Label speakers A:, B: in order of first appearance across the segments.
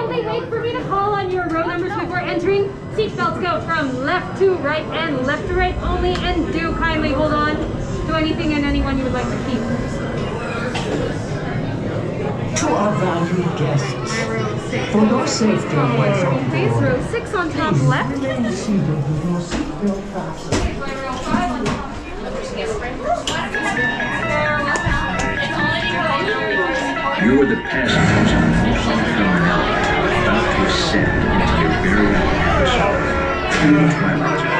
A: kindly wait for me to call on your row numbers before entering. Seatbelts go from left to right and left to right only, and do kindly hold on to anything and anyone you would like to keep.
B: To our valued guests, for your safety away from
A: Please, row 6 on top left.
B: remain seated with your seatbelt fastened.
C: You are the passengers on the Twilight, about to ascend into your very own episode through the Twilight Zone.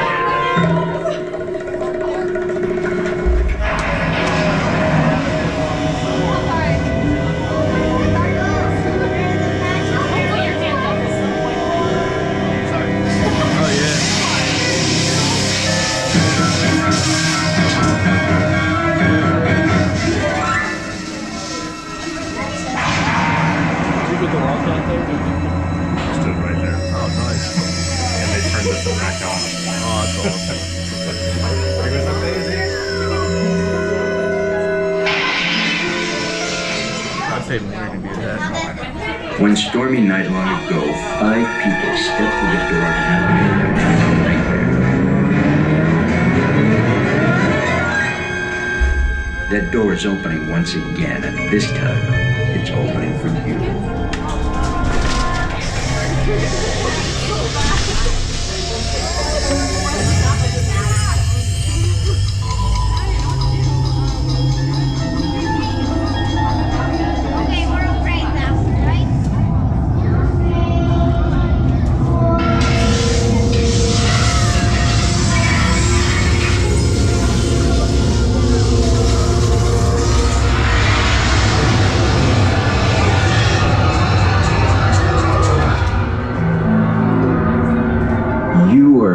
C: One stormy night long ago, 5 people stepped through the door of an elevator and had a nightmare. That door is opening once again, and this time, it's opening for you.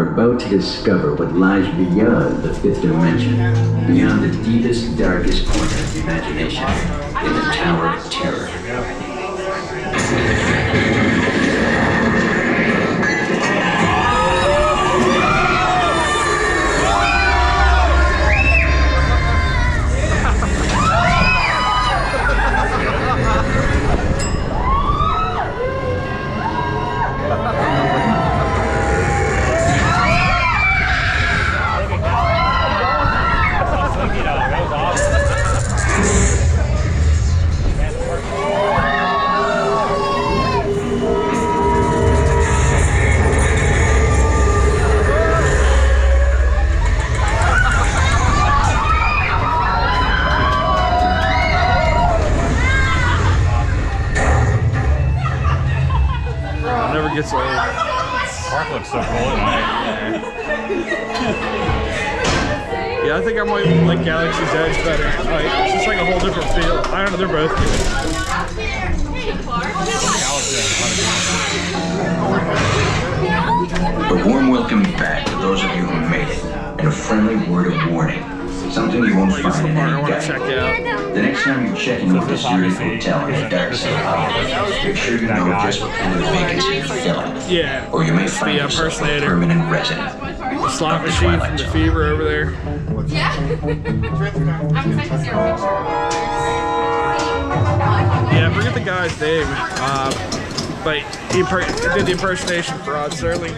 C: About to discover what lies beyond the 5th dimension, beyond the deepest, darkest corner of imagination, in the Tower of Terror.
D: Gets old. Park looks so cool at night. Yeah, I think I might like Galaxy's Edge better. Like, it's just like a whole different feel. I don't know, they're both
C: good. A warm welcome back to those of you who made it, and a friendly word of warning. Something you won't find in any guide. The next time you check in with this deserted hotel in the dark side of Hollywood, make sure you know just what kind of vacancy you're filling.
D: Yeah.
C: Or you may find yourself a permanent resident.
D: The slot machine from the Fever over there.
A: Yeah. I'm excited to see your picture.
D: Yeah, I forget the guy's name, but he did the impersonation for Rod Serling.